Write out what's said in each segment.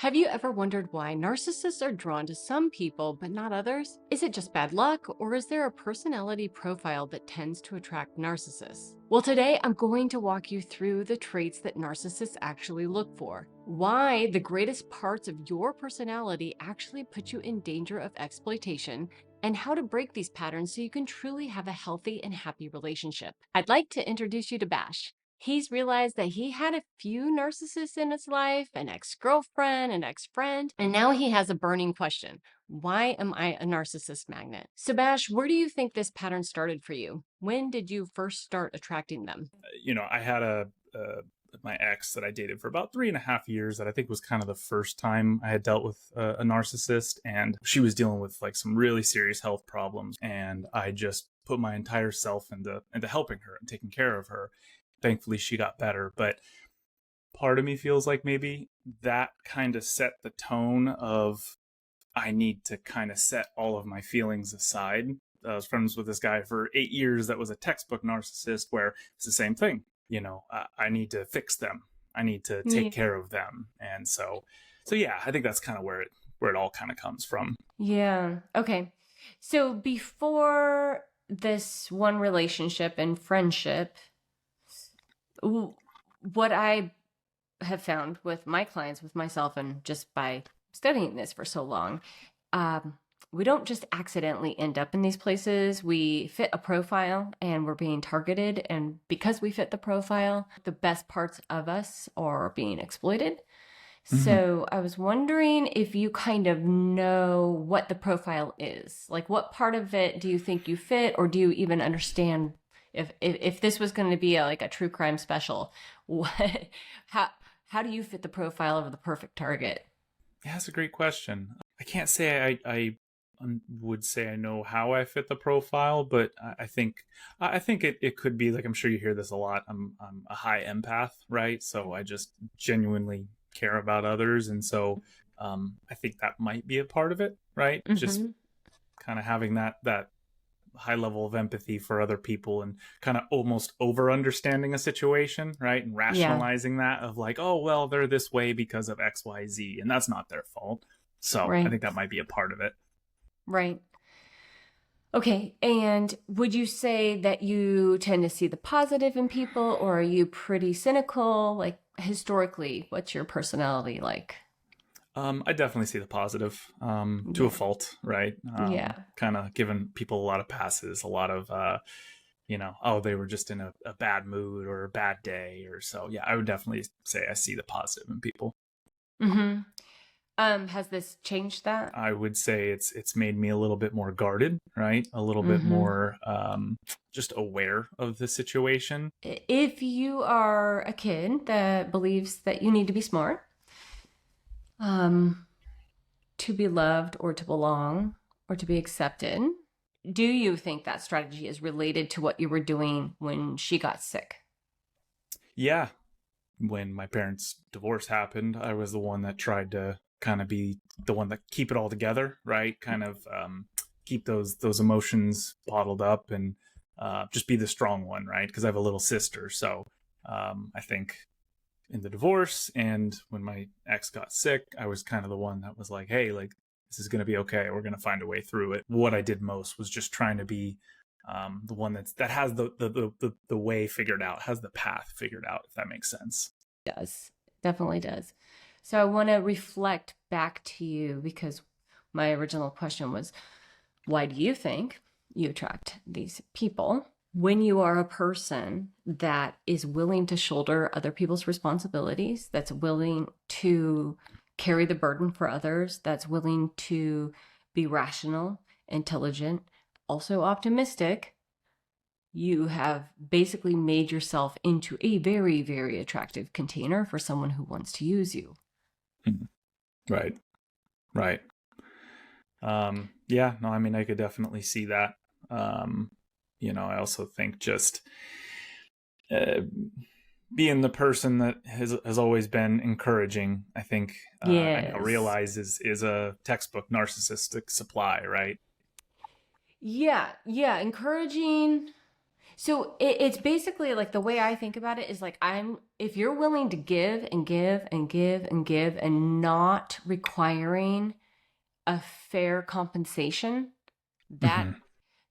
Have you ever wondered why narcissists are drawn to some people but not others? Is it just bad luck, or is there a personality profile that tends to attract narcissists? Well, today I'm going to walk you through the traits that narcissists actually look for, why the greatest parts of your personality actually put you in danger of exploitation, and how to break these patterns so you can truly have a healthy and happy relationship. I'd like to introduce you to Bash. He's realized that he had a few narcissists in his life, an ex-girlfriend, an ex-friend, and now he has a burning question. Why am I a narcissist magnet? So Bash, where do you think this pattern started for you? When did you first start attracting them? I had my ex that I dated for about 3.5 years that I think was kind of the first time I had dealt with a narcissist, and she was dealing with like some really serious health problems, and I just put my entire self into helping her and taking care of her. Thankfully, she got better, but part of me feels like maybe that kind of set the tone of I need to kind of set all of my feelings aside. I was friends with this guy for 8 years that was a textbook narcissist where it's the same thing. I need to fix them. I need to take Yeah. care of them. And so yeah, I think that's kind of where it all kind of comes from. Yeah. Okay. So before this one relationship and friendship, what I have found with my clients, with myself, and just by studying this for so long, we don't just accidentally end up in these places. We fit a profile and we're being targeted. And because we fit the profile, the best parts of us are being exploited. Mm-hmm. So I was wondering if you kind of know what the profile is. Like, what part of it do you think you fit, or do you even understand if this was going to be like a true crime special? What how do you fit the profile of the perfect target? Yeah, that's a great question. I can't say I would say I know how I fit the profile, but I think it could be like, I'm sure you hear this a lot. I'm a high empath, right? So I just genuinely care about others, and so I think that might be a part of it, right? Just Mm-hmm. kind of having that high level of empathy for other people and kind of almost over understanding a situation, right? And Yeah, rationalizing that of like, oh, well, they're this way because of XYZ, and that's not their fault. So I right, think that might be a part of it. right. Okay, and would you say that you tend to see the positive in people, or are you pretty cynical? Like, historically, what's your personality like? I definitely see the positive, to a Yeah, fault, right? yeah, Kind of giving people a lot of passes, a lot of, oh, they were just in a bad mood or a bad day or so. Yeah, I would definitely say I see the positive in people. mm-hmm. Has this changed that? I would say it's made me a little bit more guarded, right? A little bit Mm-hmm. more just aware of the situation. If you are a kid that believes that you need to be smart, um, to be loved or to belong or to be accepted, do you think that strategy is related to what you were doing when she got sick? Yeah, when my parents' divorce happened, I was the one that tried to kind of be the one that keep it all together, right? Kind of keep those emotions bottled up and just be the strong one, right? Because I have a little sister, so I think in the divorce and when my ex got sick, I was kind of the one that was like, hey, like this is going to be okay. We're going to find a way through it. What I did most was just trying to be the one that has the way figured out, has the path figured out, if that makes sense. Does. Definitely does. So I want to reflect back to you because my original question was, why do you think you attract these people? When you are a person that is willing to shoulder other people's responsibilities, that's willing to carry the burden for others, that's willing to be rational, intelligent, also optimistic, you have basically made yourself into a very, very attractive container for someone who wants to use you. Mhm. Right. Right. Yeah, no, I mean, I could definitely see that. Um, I also think just uh, being the person that has always been encouraging, I think I now Yes. realize is a textbook narcissistic supply, right? Yeah, yeah, encouraging. So it's basically like the way I think about it is like if you're willing to give and give and give and give and not requiring a fair compensation, that Hmm.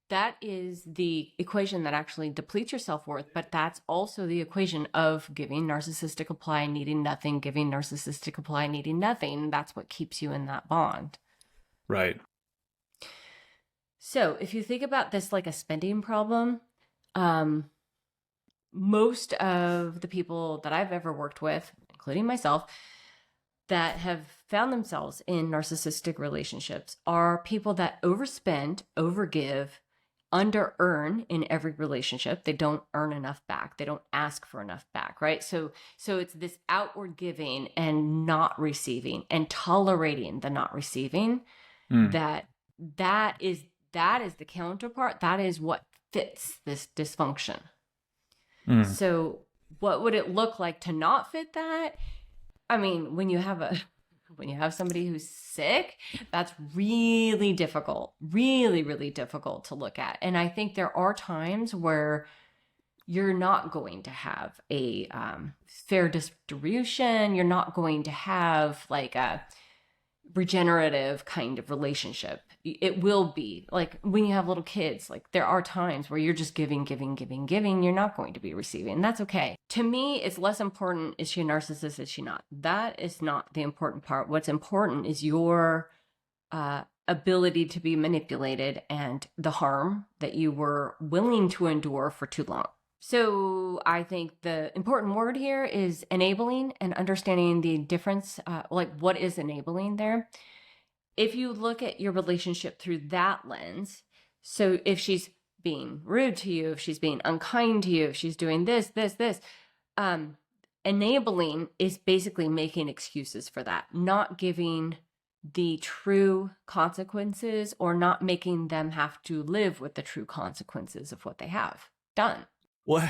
that is the equation that actually depletes your self-worth, but that's also the equation of giving narcissistic apply needing nothing, giving narcissistic apply needing nothing. That's what keeps you in that bond. Right. So if you think about this like a spending problem, um, most of the people that I've ever worked with, including myself, that have found themselves in narcissistic relationships are people that overspend, overgive, under earn in every relationship. They don't earn enough back. They don't ask for enough back, right? So it's this outward giving and not receiving and tolerating the not receiving Mm. that that is that is the counterpart. That is what fits this dysfunction. Mm. So what would it look like to not fit that? I mean, when you have somebody who's sick, that's really difficult, really, really difficult to look at. And I think there are times where you're not going to have a fair distribution. You're not going to have like a regenerative kind of relationship. It will be like when you have little kids, like there are times where you're just giving, giving, giving, giving. You're not going to be receiving. And that's okay. To me, it's less important. Is she a narcissist? Is she not? That is not the important part. What's important is your ability to be manipulated and the harm that you were willing to endure for too long. So I think the important word here is enabling and understanding the difference, like what is enabling there. If you look at your relationship through that lens, so if she's being rude to you, if she's being unkind to you, if she's doing this, enabling is basically making excuses for that, not giving the true consequences or not making them have to live with the true consequences of what they have done. What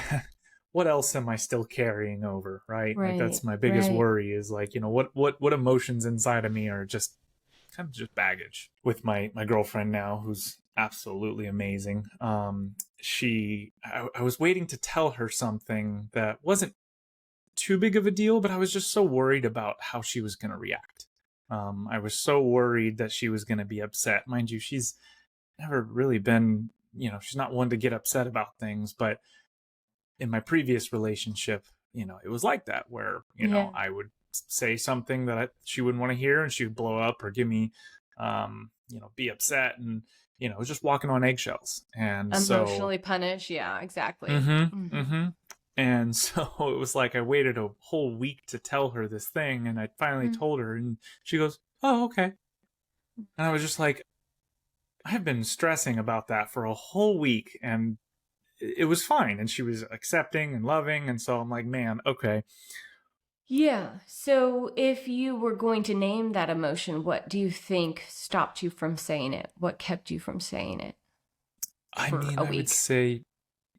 what else am I still carrying over, right? Like Right, that's my biggest right. worry is like, what emotions inside of me are just kind of just baggage. With my girlfriend now, who's absolutely amazing. I was waiting to tell her something that wasn't too big of a deal, but I was just so worried about how she was going to react. I was so worried that she was going to be upset. Mind you, she's never really been, she's not one to get upset about things, but in my previous relationship, it was like that where, Yeah. I would say something that she wouldn't want to hear and she would blow up or give me, be upset and, just walking on eggshells. And so, Emotionally punish. Yeah, exactly. mm-hmm, Hmm. mm-hmm. And so it was like I waited a whole week to tell her this thing and I finally told her and she goes, "Oh, okay." And I was just like, I've been stressing about that for a whole week and it was fine. And she was accepting and loving. And so I'm like, man, okay. Yeah. So if you were going to name that emotion, what do you think stopped you from saying it? What kept you from saying it I for mean, a I would week? say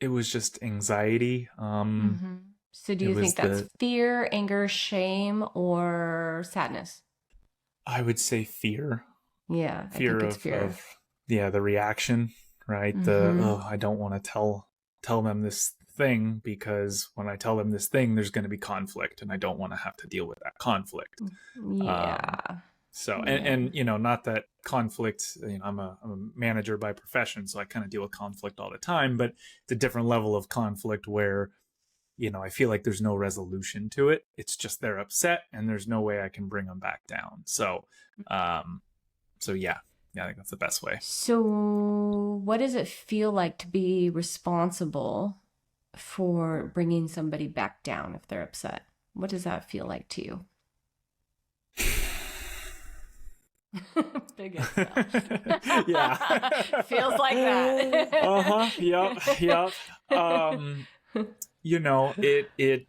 it was just anxiety. Hmm. So do It you was think that's the, fear, anger, shame, or sadness? I would say fear, Yeah, I fear think it's of, fear. yeah, the reaction, right? Hmm. I don't want to tell them this thing because when I tell them this thing, there's going to be conflict and I don't want to have to deal with that conflict. Um, Yeah. so, Yeah. not that conflict, I'm a manager by profession, so I kind of deal with conflict all the time, but it's a different level of conflict where, I feel like there's no resolution to it. It's just they're upset and there's no way I can bring them back down. Um, so yeah, I think that's the best way. So, what does it feel like to be responsible for bringing somebody back down if they're upset? What does that feel like to you? Big exhale. Yeah. Feels like that. Uh-huh. Yep. Um, it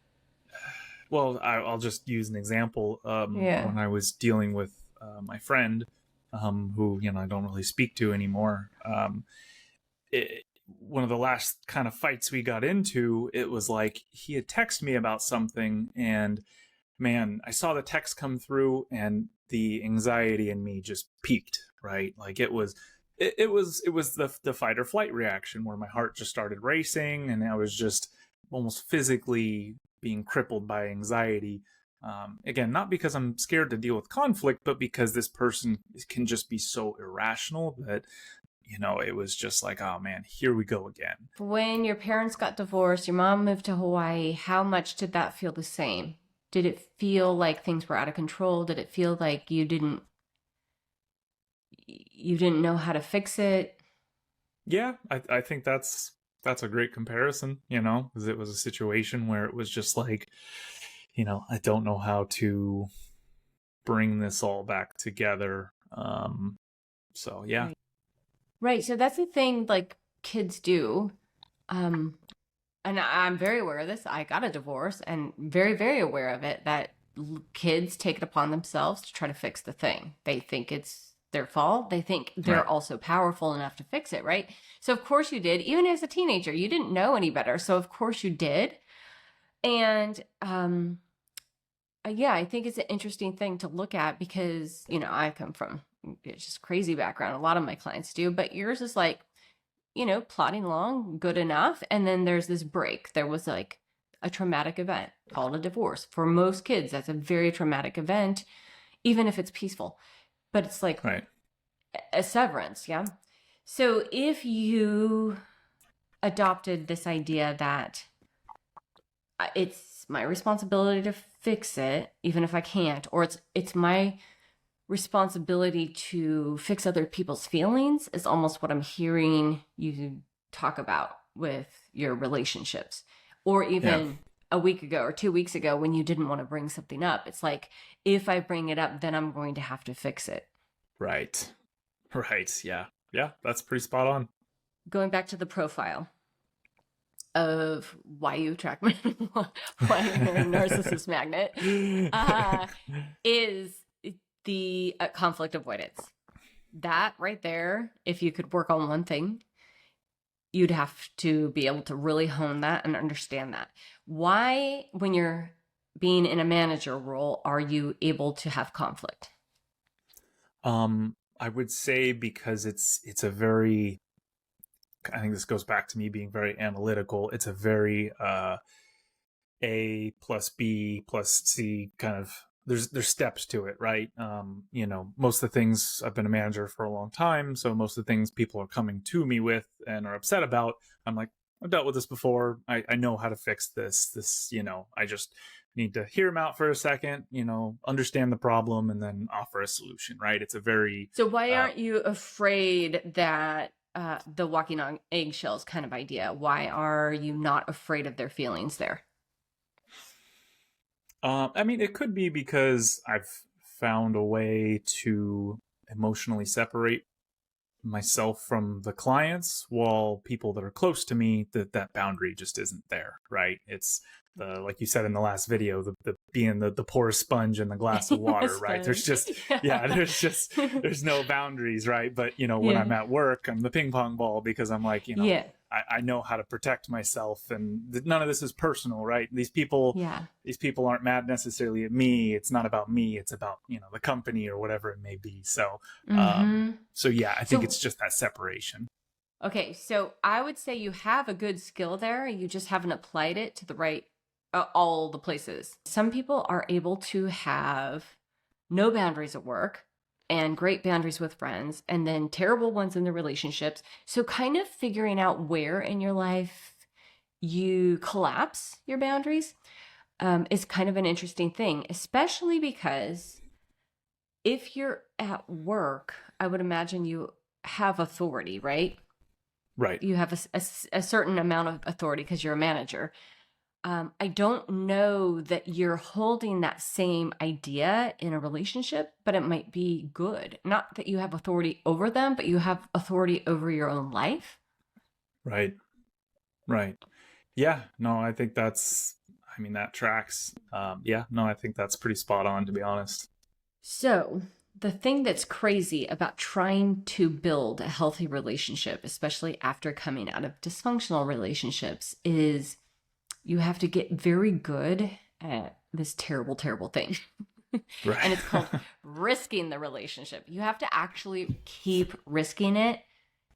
well, I'll just use an example. Yeah. When I was dealing with my friend, who, I don't really speak to anymore, one of the last kind of fights we got into, it was like he had texted me about something and man, I saw the text come through and the anxiety in me just peaked, right? Like it was, It was the fight or flight reaction where my heart just started racing and I was just almost physically being crippled by anxiety. Again, not because I'm scared to deal with conflict, but because this person can just be so irrational that, it was just like, oh man, here we go again. When your parents got divorced, your mom moved to Hawaii, how much did that feel the same? Did it feel like things were out of control? Did it feel like you didn't know how to fix it? Yeah, I think that's a great comparison, because it was a situation where it was just like, I don't know how to bring this all back together. So yeah. Right. So that's the thing like kids do. And I'm very aware of this. I got a divorce and very, very aware of it that kids take it upon themselves to try to fix the thing. They think it's their fault. They think they're Right. also powerful enough to fix it, right? So of course you did. Even as a teenager, you didn't know any better. So of course you did. And yeah, I think it's an interesting thing to look at because, I come from it's just crazy background. A lot of my clients do, but yours is like, plodding along good enough. And then there's this break. There was like a traumatic event called a divorce. For most kids, that's a very traumatic event, even if it's peaceful. But it's like Right. a severance, yeah? So if you adopted this idea that it's my responsibility to fix it, even if I can't, or it's my responsibility to fix other people's feelings, is almost what I'm hearing you talk about with your relationships. Or even a week ago or 2 weeks ago when you didn't want to bring something up. It's like, if I bring it up, then I'm going to have to fix it. Right. Right. Yeah. Yeah. That's pretty spot on. Going back to the profile of why you attract men, why you're a narcissist magnet, is the conflict avoidance. That right there, if you could work on one thing, you'd have to be able to really hone that and understand that. Why, when you're being in a manager role, are you able to have conflict? I would say because it's a very, I think this goes back to me being very analytical. It's a very A plus B plus C kind of, there's steps to it, right? Most of the things, I've been a manager for a long time, so most of the things people are coming to me with and are upset about, I'm like, I've dealt with this before. I know how to fix this, I just need to hear them out for a second, understand the problem and then offer a solution, right? It's a very So why aren't you afraid that the walking on eggshells kind of idea? Why are you not afraid of their feelings there? I mean, it could be because I've found a way to emotionally separate myself from the clients, while people that are close to me, that boundary just isn't there, right? It's the, like you said in the last video, the being the poor sponge in the glass of water, right? There's just there's no boundaries, right? But when I'm at work, I'm the ping pong ball because I'm like, I know how to protect myself, and none of this is personal, right? These people aren't mad necessarily at me. It's not about me. It's about the company or whatever it may be. So, so yeah, I think it's just that separation. Okay, so I would say you have a good skill there. You just haven't applied it to the right all the places. Some people are able to have no boundaries at work and great boundaries with friends, and then terrible ones in the relationships. So kind of figuring out where in your life you collapse your boundaries is kind of an interesting thing, especially because if you're at work, I would imagine you have authority, right? Right. You have a certain amount of authority because you're a manager. I don't know that you're holding that same idea in a relationship, but it might be good. Not that you have authority over them, but you have authority over your own life. Right. Right. Yeah. No, I think that tracks. I think that's pretty spot on, to be honest. So the thing that's crazy about trying to build a healthy relationship, especially after coming out of dysfunctional relationships, is you have to get very good at this terrible, terrible thing. And it's Right. called risking the relationship. You have to actually keep risking it.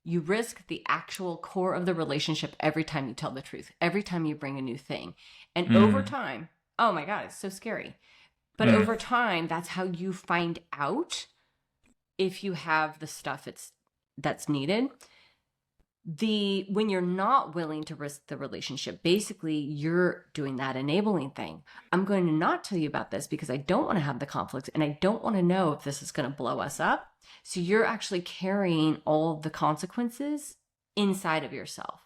You risk the actual core of the relationship every time you tell the truth, every time you bring a new thing. And over Mm, time, oh my God, it's so scary. But mm, over time, that's how you find out if you have the stuff that's needed. When you're not willing to risk the relationship, basically you're doing that enabling thing. I'm going to not tell you about this because I don't want to have the conflict and I don't want to know if this is going to blow us up. So you're actually carrying all the consequences inside of yourself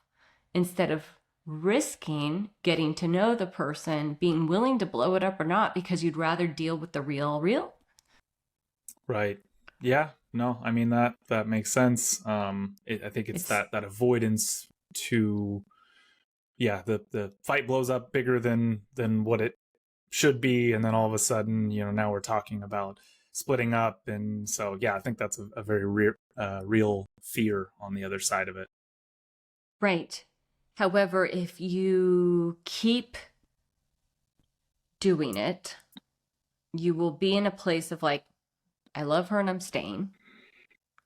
instead of risking getting to know the person, being willing to blow it up or not because you'd rather deal with the real. right. Yeah. No, I mean that makes sense. I think it's It's that avoidance to, yeah, the fight blows up bigger than what it should be, and then all of a sudden, now we're talking about splitting up, and so yeah, I think that's a very real fear on the other side of it. right. However, if you keep doing it, you will be in a place of like, I love her and I'm staying.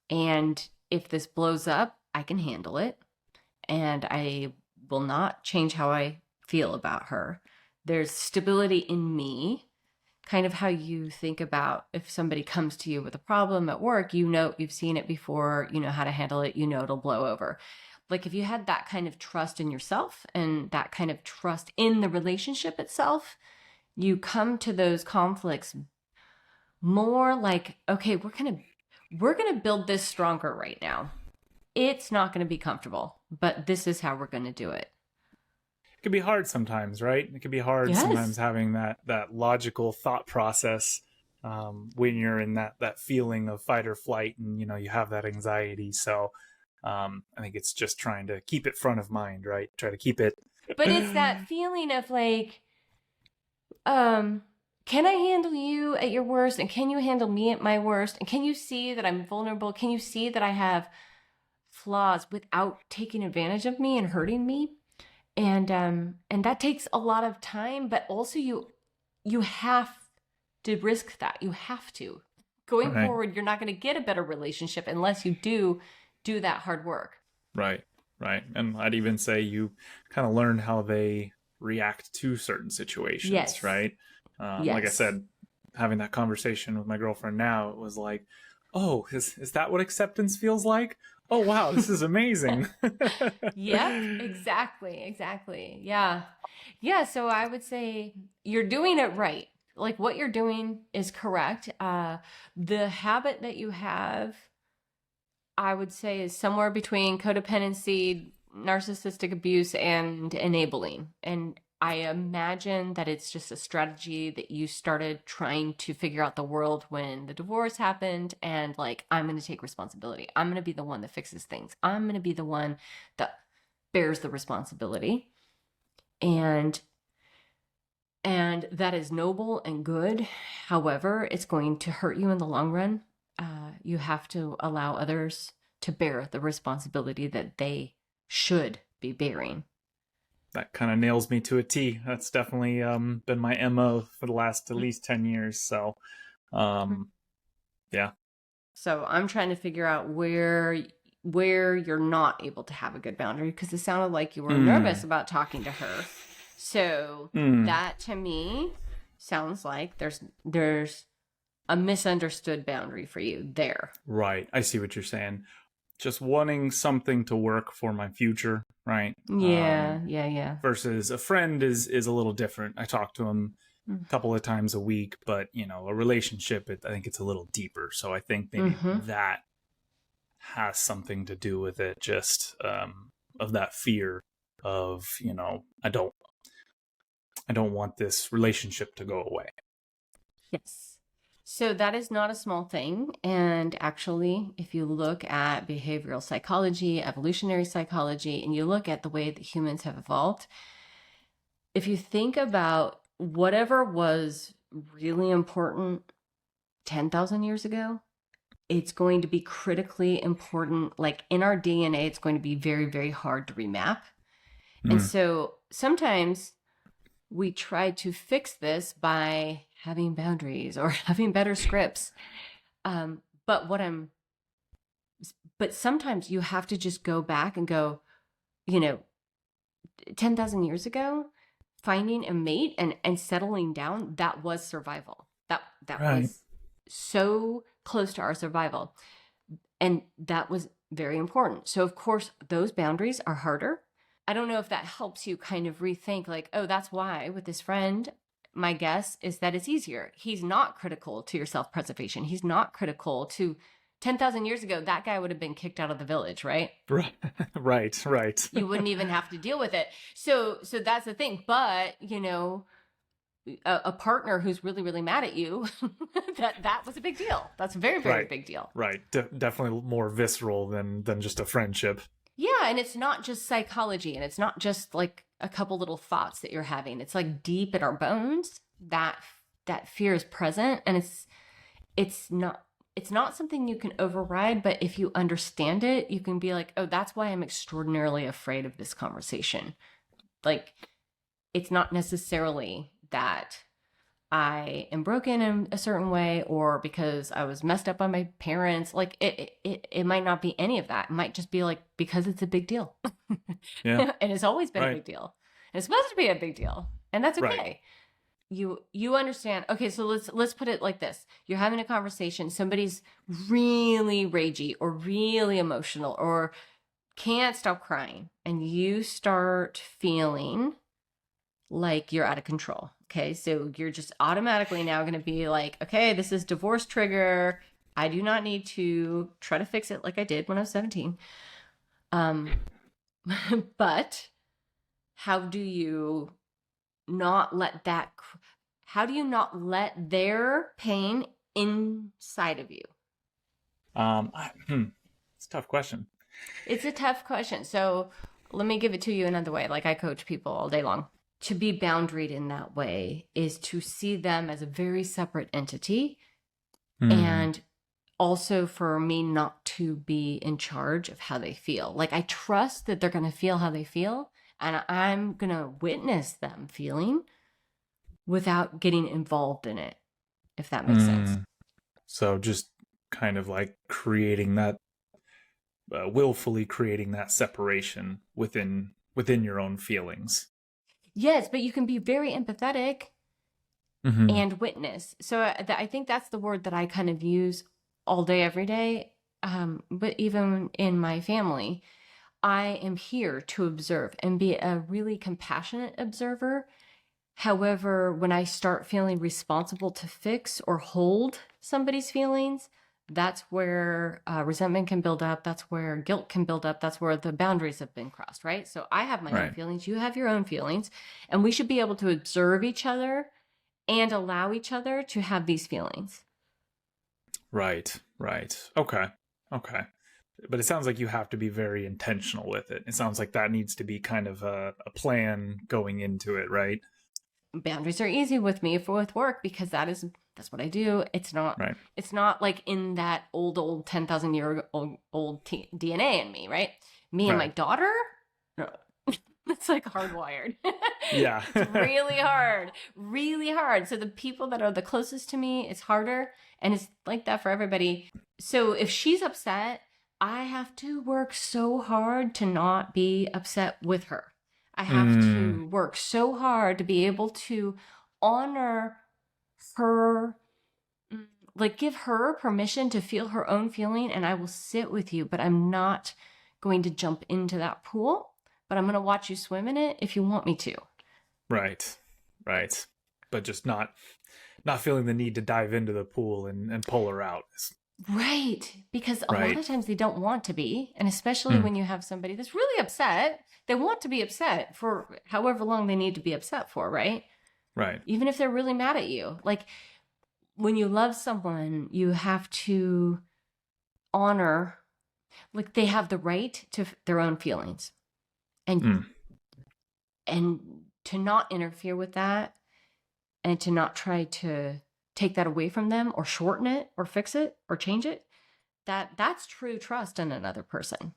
And if this blows up, I can handle it. And I will not change how I feel about her. There's stability in me, kind of how you think about if somebody comes to you with a problem at work, you've seen it before, you know how to handle it, it'll blow over. Like if you had that kind of trust in yourself and that kind of trust in the relationship itself, you come to those conflicts more like, okay, we're going to build this stronger right now. It's not going to be comfortable, but this is how we're going to do it. It can be hard sometimes, right? It can be hard sometimes Yes. having that logical thought process, when you're in that feeling of fight or flight, and you have that anxiety. So I think it's just trying to keep it front of mind, right? Try to keep it. But it's that feeling of like, um, can I handle you at your worst? And can you handle me at my worst? And can you see that I'm vulnerable? Can you see that I have flaws without taking advantage of me and hurting me? And that takes a lot of time, but also you have to risk that. You have to. Going Right, forward, you're not going to get a better relationship unless you do that hard work. right, right. And I'd even say you kind of learn how they react to certain situations, Yes. right? Like I Yes. said, having that conversation with my girlfriend now, it was like, oh, is that what acceptance feels like? Oh wow, this is amazing. Yep, exactly, exactly. Yeah. Yeah, so I would say you're doing it right. Like what you're doing is correct. The habit that you have, I would say, is somewhere between codependency, narcissistic abuse, and enabling. And I imagine that it's just a strategy that you started trying to figure out the world when the divorce happened. And like, I'm going to take responsibility. I'm going to be the one that fixes things. I'm going to be the one that bears the responsibility. And that is noble and good. However, it's going to hurt you in the long run. You have to allow others to bear the responsibility that they should be bearing. That kind of nails me to a T. That's definitely been my MO for the last at least 10 years. So, um, yeah. So I'm trying to figure out where you're not able to have a good boundary because it sounded like you were nervous Mm, about talking to her. So mm, that to me sounds like there's a misunderstood boundary for you there. right. I see what you're saying. Just wanting something to work for my future, right? Yeah, yeah, yeah. Versus a friend is a little different. I talk to him a couple of times a week, but a relationship, I think it's a little deeper. So I think maybe Mm-hmm. that has something to do with it. Just of that fear of I don't want this relationship to go away. Yes. So that is not a small thing. And actually, if you look at behavioral psychology, evolutionary psychology, and you look at the way that humans have evolved, if you think about whatever was really important 10,000 years ago, it's going to be critically important. Like in our DNA, it's going to be very, very hard to remap. And Mm, so sometimes we try to fix this by having boundaries or having better scripts. Um, but what I'm, but sometimes you have to just go back and go, you know, 10,000 years ago, finding a mate and settling down, that was survival. That Right. was so close to our survival. And that was very important. So of course, those boundaries are harder. I don't know if that helps you kind of rethink like, oh, that's why with this friend, my guess is that it's easier. He's not critical to your self-preservation. He's not critical to 10,000 years ago, that guy would have been kicked out of the village, right? Right. Right. Right. You wouldn't even have to deal with it. So that's the thing. But, a partner who's really, really mad at you, that was a big deal. That's a very, very Right. big deal. Right. Definitely more visceral than just a friendship. Yeah. And it's not just psychology, and it's not just like a couple little thoughts that you're having. It's like deep in our bones that fear is present, and it's not something you can override, but if you understand it, you can be like, oh, that's why I'm extraordinarily afraid of this conversation. Like, it's not necessarily that I am broken in a certain way or because I was messed up by my parents. Like, it might not be any of that. It might just be like, because it's a big deal. Yeah. And it's always been a Right. big deal. And it's supposed to be a big deal. And that's okay. Right. You understand. Okay, so let's put it like this. You're having a conversation, somebody's really ragey or really emotional or can't stop crying, and you start feeling like you're out of control. Okay, so you're just automatically now going to be like, okay, this is divorce trigger. I do not need to try to fix it like I did when I was 17. But how do you not let that, how do you not let their pain inside of you? It's a tough question. It's a tough question. So let me give it to you another way. Like, I coach people all day long. To be boundaried in that way is to see them as a very separate entity. And also for me not to be in charge of how they feel. Like, I trust that they're going to feel how they feel, and I'm going to witness them feeling without getting involved in it, if that makes sense. So just kind of like creating that, willfully creating that separation within your own feelings. Yes, but you can be very empathetic and witness. So I think that's the word that I kind of use all day, every day. But even in my family, I am here to observe and be a really compassionate observer. However, when I start feeling responsible to fix or hold somebody's feelings, that's where resentment can build up. That's where guilt can build up. That's where the boundaries have been crossed, right? So I have my own feelings. You have your own feelings. And we should be able to observe each other and allow each other to have these feelings. Right. Okay. But it sounds like you have to be very intentional with it. It sounds like that needs to be kind of a plan going into it, right? Boundaries are easy with me with work because that's what I do. It's not It's not like in that old 10,000 year old DNA in me, right? Me and my daughter, no. It's like hardwired. Yeah. It's really hard. So the people that are the closest to me, it's harder, and it's like that for everybody. So if she's upset, I have to work so hard to not be upset with her. I have to work so hard to be able to honor her, like give her permission to feel her own feeling, and I will sit with you, but I'm not going to jump into that pool, but I'm going to watch you swim in it if you want me to. Right. But just not feeling the need to dive into the pool and pull her out. Right. Because a lot of times they don't want to be. And especially when you have somebody that's really upset, they want to be upset for however long they need to be upset for, right? Right. Even if they're really mad at you. Like, when you love someone, you have to honor, like, they have the right to their own feelings. And to not interfere with that, and to not try to take that away from them or shorten it or fix it or change it, that's true trust in another person.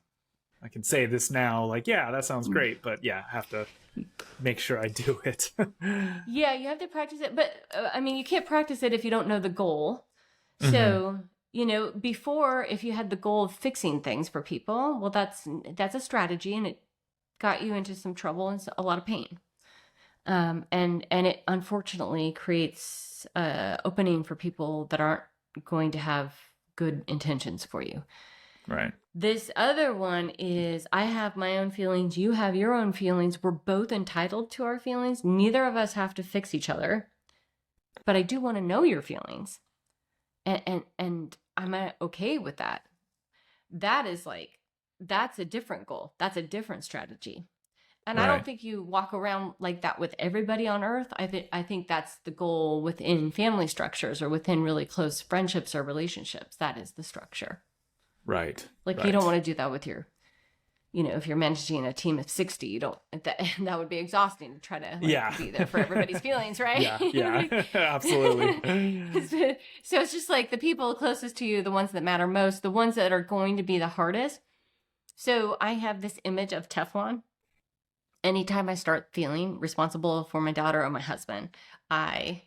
I can say this now, like, yeah, that sounds great, but yeah, I have to make sure I do it. Yeah, you have to practice it, but I mean, you can't practice it if you don't know the goal. Hmm. So, before, if you had the goal of fixing things for people, well, that's a strategy, and it got you into some trouble and a lot of pain. And it unfortunately creates opening for people that aren't going to have good intentions for you. Right. This other one is, I have my own feelings, you have your own feelings. We're both entitled to our feelings. Neither of us have to fix each other. But I do want to know your feelings. And I'm okay with that. That's a different goal. That's a different strategy. And I don't think you walk around like that with everybody on earth. I think that's the goal within family structures or within really close friendships or relationships. That is the structure. Right. Like, you don't want to do that with your, if you're managing a team of 60, you don't, that would be exhausting to try to be there for everybody's feelings, right? Yeah, absolutely. So it's just like the people closest to you, the ones that matter most, the ones that are going to be the hardest. So I have this image of Teflon. Anytime I start feeling responsible for my daughter or my husband, I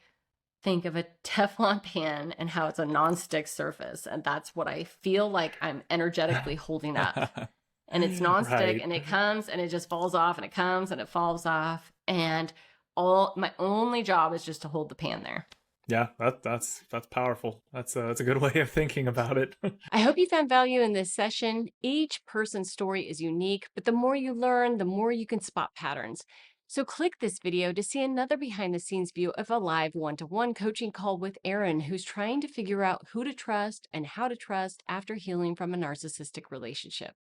think of a Teflon pan and how it's a nonstick surface. And that's what I feel like I'm energetically holding up. And it's nonstick, and it comes and it just falls off, and it comes and it falls off. And my only job is just to hold the pan there. Yeah, that's powerful. That's a good way of thinking about it. I hope you found value in this session. Each person's story is unique, but the more you learn, the more you can spot patterns. So click this video to see another behind the scenes view of a live one-to-one coaching call with Erin, who's trying to figure out who to trust and how to trust after healing from a narcissistic relationship.